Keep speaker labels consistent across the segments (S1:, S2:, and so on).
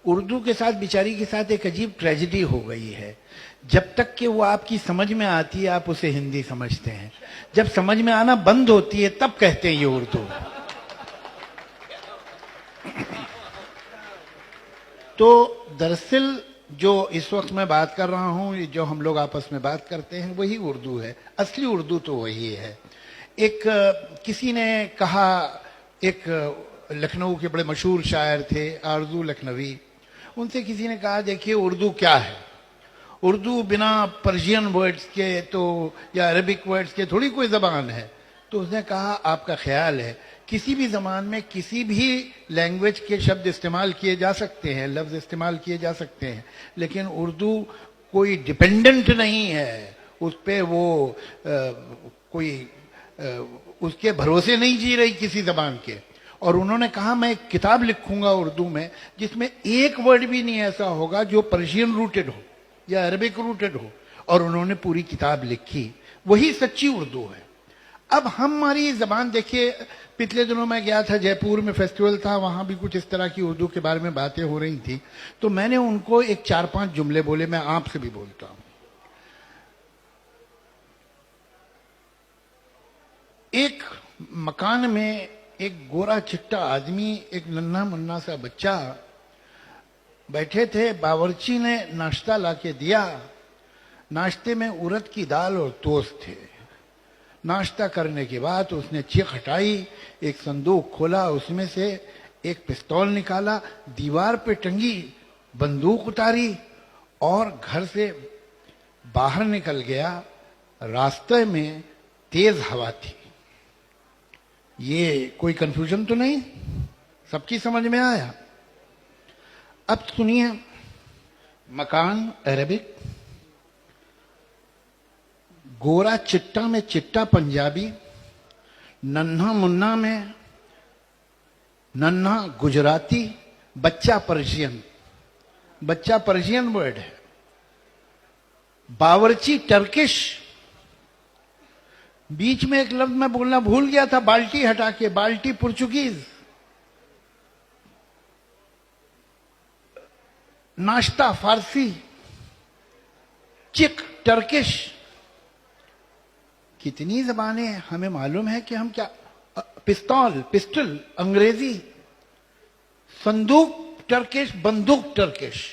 S1: उर्दू के साथ बेचारी के साथ एक अजीब ट्रेजेडी हो गई है। जब तक कि वो आपकी समझ में आती है आप उसे हिंदी समझते हैं, जब समझ में आना बंद होती है तब कहते हैं ये उर्दू। तो दरअसल जो इस वक्त मैं बात कर रहा हूं, जो हम लोग आपस में बात करते हैं वही उर्दू है, असली उर्दू तो वही है। एक किसी ने कहा, एक लखनऊ के बड़े मशहूर शायर थे आरजू लखनवी, उनसे किसी ने कहा देखिए उर्दू क्या है, उर्दू बिना पर्शियन वर्ड्स के तो या अरबिक वर्ड्स के थोड़ी कोई जबान है। तो उसने कहा आपका ख्याल है किसी भी जबान में किसी भी लैंग्वेज के शब्द इस्तेमाल किए जा सकते हैं, लफ्ज इस्तेमाल किए जा सकते हैं, लेकिन उर्दू कोई डिपेंडेंट नहीं है उस पर, वो उसके भरोसे नहीं जी रही किसी जबान के। और उन्होंने कहा मैं एक किताब लिखूंगा उर्दू में जिसमें एक वर्ड भी नहीं ऐसा होगा जो पर्शियन रूटेड हो या अरबिक रूटेड हो, और उन्होंने पूरी किताब लिखी। वही सच्ची उर्दू है। अब हमारी जबान देखिए, पिछले दिनों मैं गया था जयपुर में, फेस्टिवल था, वहां भी कुछ इस तरह की उर्दू के बारे में बातें हो रही थी, तो मैंने उनको एक 4-5 जुमले बोले, मैं आपसे भी बोलता हूं। एक मकान में एक गोरा चिट्टा आदमी, एक नन्हा मुन्ना सा बच्चा बैठे थे। बावर्ची ने नाश्ता लाके दिया। नाश्ते में उड़द की दाल और टोस्ट थे। नाश्ता करने के बाद उसने चीख हटाई, एक संदूक खोला, उसमें से एक पिस्तौल निकाला, दीवार पे टंगी बंदूक उतारी और घर से बाहर निकल गया। रास्ते में तेज हवा थी। ये कोई कंफ्यूजन तो नहीं, सबकी समझ में आया। अब सुनिए, मकान अरबिक, गोरा चिट्टा में चिट्टा पंजाबी, नन्हा मुन्ना में नन्हा गुजराती, बच्चा पर्शियन। बच्चा पर्शियन वर्ड है। बावर्ची टर्किश। बीच में एक लफ्ज मैं बोलना भूल गया था, बाल्टी हटा के, बाल्टी पुर्तगालीज। नाश्ता फारसी, चिक टर्किश। कितनी जबानें हमें मालूम है कि हम क्या, पिस्टल अंग्रेजी, संदूक टर्किश, बंदूक टर्किश,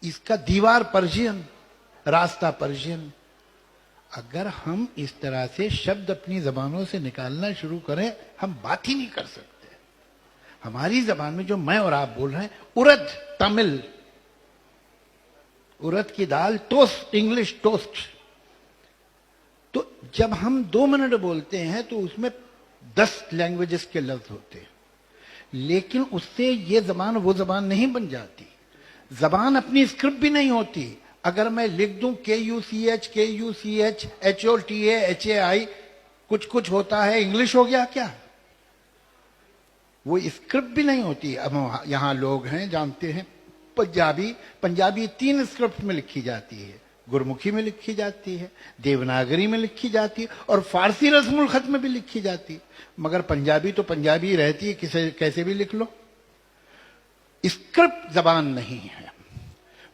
S1: इसका दीवार पर्शियन, रास्ता पर्शियन। अगर हम इस तरह से शब्द अपनी जबानों से निकालना शुरू करें, हम बात ही नहीं कर सकते। हमारी जबान में जो मैं और आप बोल रहे हैं, उड़द तमिल, उड़द की दाल, टोस्ट इंग्लिश टोस्ट। तो जब हम 2 मिनट बोलते हैं तो उसमें 10 लैंग्वेजेस के लफ्ज होते हैं, लेकिन उससे ये जबान वो जबान नहीं बन जाती। जबान अपनी स्क्रिप्ट भी नहीं होती। अगर मैं लिख दूं KUCH HOTA HAI, कुछ कुछ होता है, इंग्लिश हो गया क्या? वो स्क्रिप्ट भी नहीं होती। अब यहां लोग हैं जानते हैं, पंजाबी 3 स्क्रिप्ट में लिखी जाती है, गुरमुखी में लिखी जाती है, देवनागरी में लिखी जाती है, और फारसी रस्मुल खत में भी लिखी जाती है। मगर पंजाबी तो पंजाबी रहती है, किसे कैसे भी लिख लो। स्क्रिप्ट जबान नहीं है,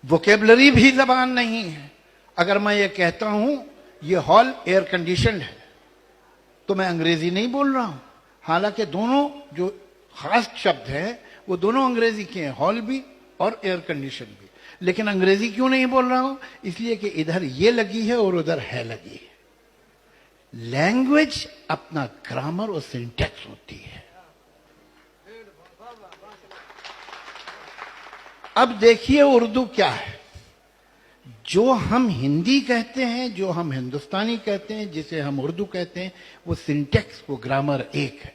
S1: वोकेबलरी भी जबान नहीं है। अगर मैं ये कहता हूं ये हॉल एयर कंडीशनड है, तो मैं अंग्रेजी नहीं बोल रहा हूं। हालांकि दोनों जो खास शब्द हैं वो दोनों अंग्रेजी के हैं, हॉल भी और एयर कंडीशन भी। लेकिन अंग्रेजी क्यों नहीं बोल रहा हूं? इसलिए कि इधर ये लगी है और उधर है लगी है। लैंग्वेज अपना ग्रामर और सिंटैक्स होती है। अब देखिए उर्दू क्या है। जो हम हिंदी कहते हैं, जो हम हिंदुस्तानी कहते हैं, जिसे हम उर्दू कहते हैं, वो सिंटैक्स, वो ग्रामर एक है।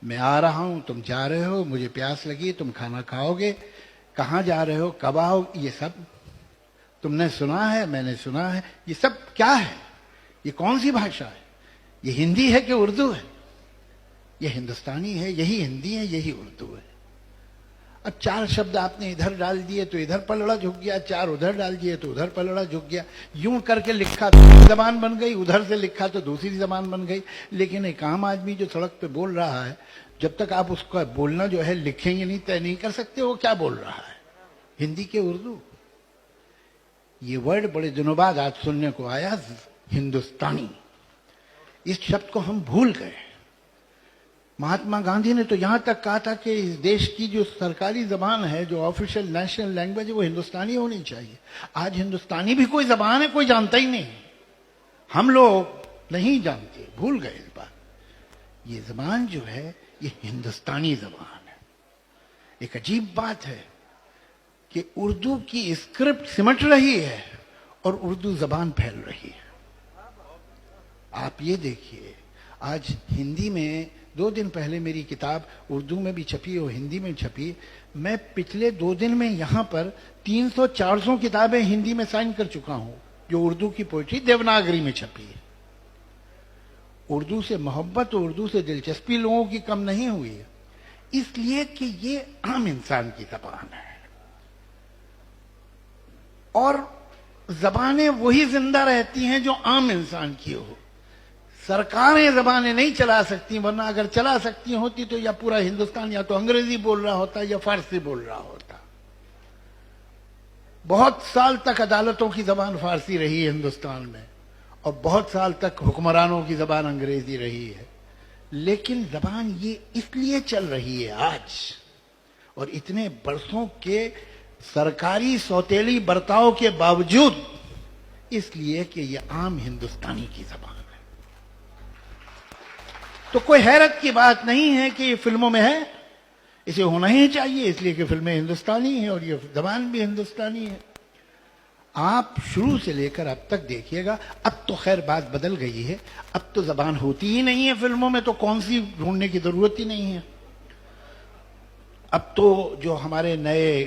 S1: मैं आ रहा हूं, तुम जा रहे हो, मुझे प्यास लगी, तुम खाना खाओगे, कहां जा रहे हो, कब आओ, ये सब तुमने सुना है, मैंने सुना है। ये सब क्या है? ये कौन सी भाषा है? ये हिंदी है कि उर्दू है? ये हिंदुस्तानी है, यही हिंदी है, यही उर्दू है। अब 4 शब्द आपने इधर डाल दिए तो इधर पलड़ा झुक गया, 4 उधर डाल दिए तो उधर पलड़ा झुक गया। यूं करके लिखा तो एक जबान बन गई, उधर से लिखा तो दूसरी जबान बन गई। लेकिन एक आम आदमी जो सड़क पे बोल रहा है जब तक आप उसका बोलना जो है लिखेंगे नहीं, तय नहीं कर सकते वो क्या बोल रहा है। हिंदी के उर्दू, ये वर्ड बड़े दिनों बाद आज सुनने को आया, हिंदुस्तानी। इस शब्द को हम भूल गए। महात्मा गांधी ने तो यहां तक कहा था कि इस देश की जो सरकारी जबान है, जो ऑफिशियल नेशनल लैंग्वेज है, वो हिंदुस्तानी होनी चाहिए। आज हिंदुस्तानी भी कोई जबान है, कोई जानता ही नहीं। हम लोग नहीं जानते, भूल गए इस बात। ये जबान जो है ये हिंदुस्तानी जबान है। एक अजीब बात है कि उर्दू की स्क्रिप्ट सिमट रही है और उर्दू जबान फैल रही है। आप ये देखिए, आज हिंदी में 2 दिन पहले मेरी किताब उर्दू में भी छपी और हिंदी में छपी। मैं पिछले 2 दिन में यहां पर 300-400 किताबें हिंदी में साइन कर चुका हूं, जो उर्दू की पोइट्री देवनागरी में छपी है। उर्दू से मोहब्बत और उर्दू से दिलचस्पी लोगों की कम नहीं हुई है, इसलिए कि ये आम इंसान की जबान है और जबानें वही जिंदा रहती हैं जो आम इंसान की हो। सरकारें जबानें नहीं चला सकती, वरना अगर चला सकती होती तो या पूरा हिंदुस्तान या तो अंग्रेजी बोल रहा होता या फारसी बोल रहा होता। बहुत साल तक अदालतों की जबान फारसी रही है हिंदुस्तान में, और बहुत साल तक हुक्मरानों की जबान अंग्रेजी रही है। लेकिन जबान ये इसलिए चल रही है आज, और इतने बरसों के सरकारी सौतेली बर्ताव के बावजूद, इसलिए कि ये आम हिंदुस्तानी की जबान है। तो कोई हैरत की बात नहीं है कि ये फिल्मों में है, इसे होना ही चाहिए, इसलिए कि फिल्में हिंदुस्तानी हैं और ये जबान भी हिंदुस्तानी है। आप शुरू से लेकर अब तक देखिएगा, अब तो खैर बात बदल गई है, अब तो जबान होती ही नहीं है फिल्मों में, तो कौन सी ढूंढने की जरूरत ही नहीं है। अब तो जो हमारे नए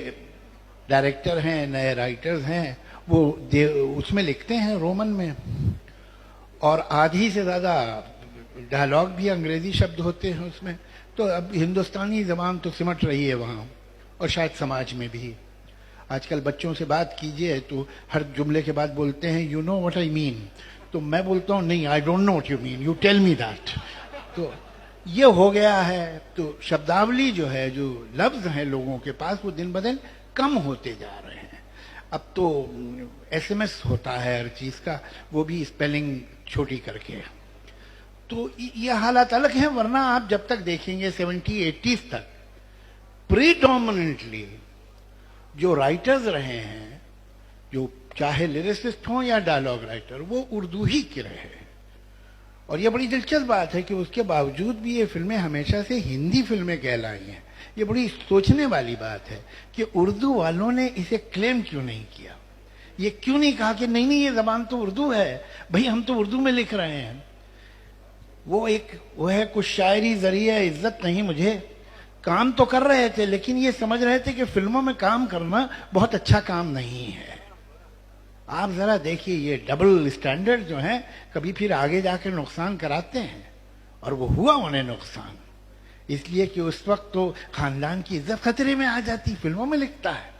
S1: डायरेक्टर हैं, नए राइटर्स हैं, वो उसमें लिखते हैं रोमन में, और आधी से ज्यादा डायलॉग भी अंग्रेजी शब्द होते हैं उसमें। तो अब हिंदुस्तानी जबान तो सिमट रही है वहां, और शायद समाज में भी। आजकल बच्चों से बात कीजिए तो हर जुमले के बाद बोलते हैं you know what I mean, तो मैं बोलता हूं नहीं, I don't know what you mean, you tell me that. तो ये हो गया है। तो शब्दावली जो है, जो लफ्ज हैं लोगों के पास, वो दिन ब दिन कम होते जा रहे हैं। अब तो SMS होता है हर चीज का, वो भी स्पेलिंग छोटी करके। तो ये हालात अलग हैं, वरना आप जब तक देखेंगे 70-80s तक प्रीडोमिनेंटली जो राइटर्स रहे हैं, जो चाहे लिरिसिस्ट हों या डायलॉग राइटर, वो उर्दू ही के रहे। और ये बड़ी दिलचस्प बात है कि उसके बावजूद भी ये फिल्में हमेशा से हिंदी फिल्में कहलाई हैं। ये बड़ी सोचने वाली बात है कि उर्दू वालों ने इसे क्लेम क्यों नहीं किया। ये क्यों नहीं कहा कि नहीं ये जबान तो उर्दू है, भाई हम तो उर्दू में लिख रहे हैं। वो है कुछ शायरी जरिए इज्जत नहीं मुझे, काम तो कर रहे थे, लेकिन ये समझ रहे थे कि फिल्मों में काम करना बहुत अच्छा काम नहीं है। आप जरा देखिए, ये डबल स्टैंडर्ड जो है कभी फिर आगे जाकर नुकसान कराते हैं, और वो हुआ उन्हें नुकसान, इसलिए कि उस वक्त तो खानदान की इज्जत खतरे में आ जाती। फिल्मों में लिखता है